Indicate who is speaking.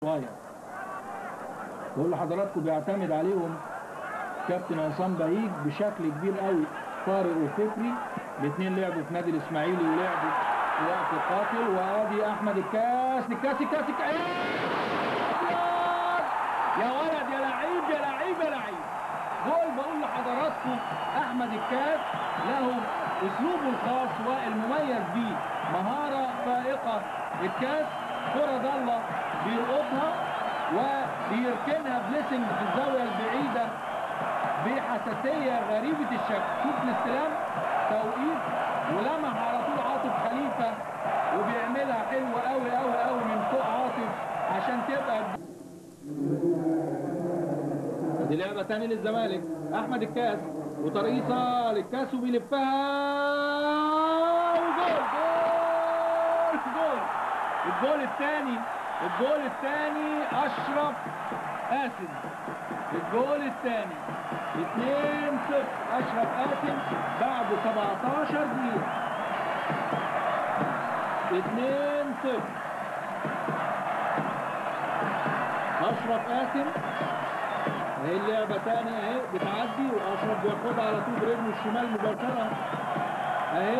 Speaker 1: صغير. بقول لحضراتكم بيعتمد عليهم كابتن عصام بهيج بشكل كبير قوي. طارق وفكري الاثنين لعبوا في نادي الاسماعيلي ولعبوا في وقت القاتل. وادي احمد الكاس يا ولد يا لعيب يا لعيب يا لعيب. جول. بقول لحضراتكم احمد الكاس له اسلوبه الخاص والمميز بيه، مهاره فائقه. الكاس كره ضاله بيلقطها وبيركنها بليسنج في الزاويه البعيده بحساسيه غريبه الشكل. شوف الاستلام، توقيت، ولمح على طول عاطف خليفه وبيعملها حلوه قوي قوي قوي من فوق عاطف عشان تبقى دي لعبه ثانيه للزمالك. احمد الكاس وترقيصه للكاس وبيلفها وجول. جول. الجول الثاني اشرف قاسم. الجول الثاني 2-0 اشرف قاسم بعد 17 دقيقه. 2-0 اشرف قاسم. اهي اللعبه ثانيه اهي بتعدي واشرف بياخدها على طول برجله الشمال مباشره اهي.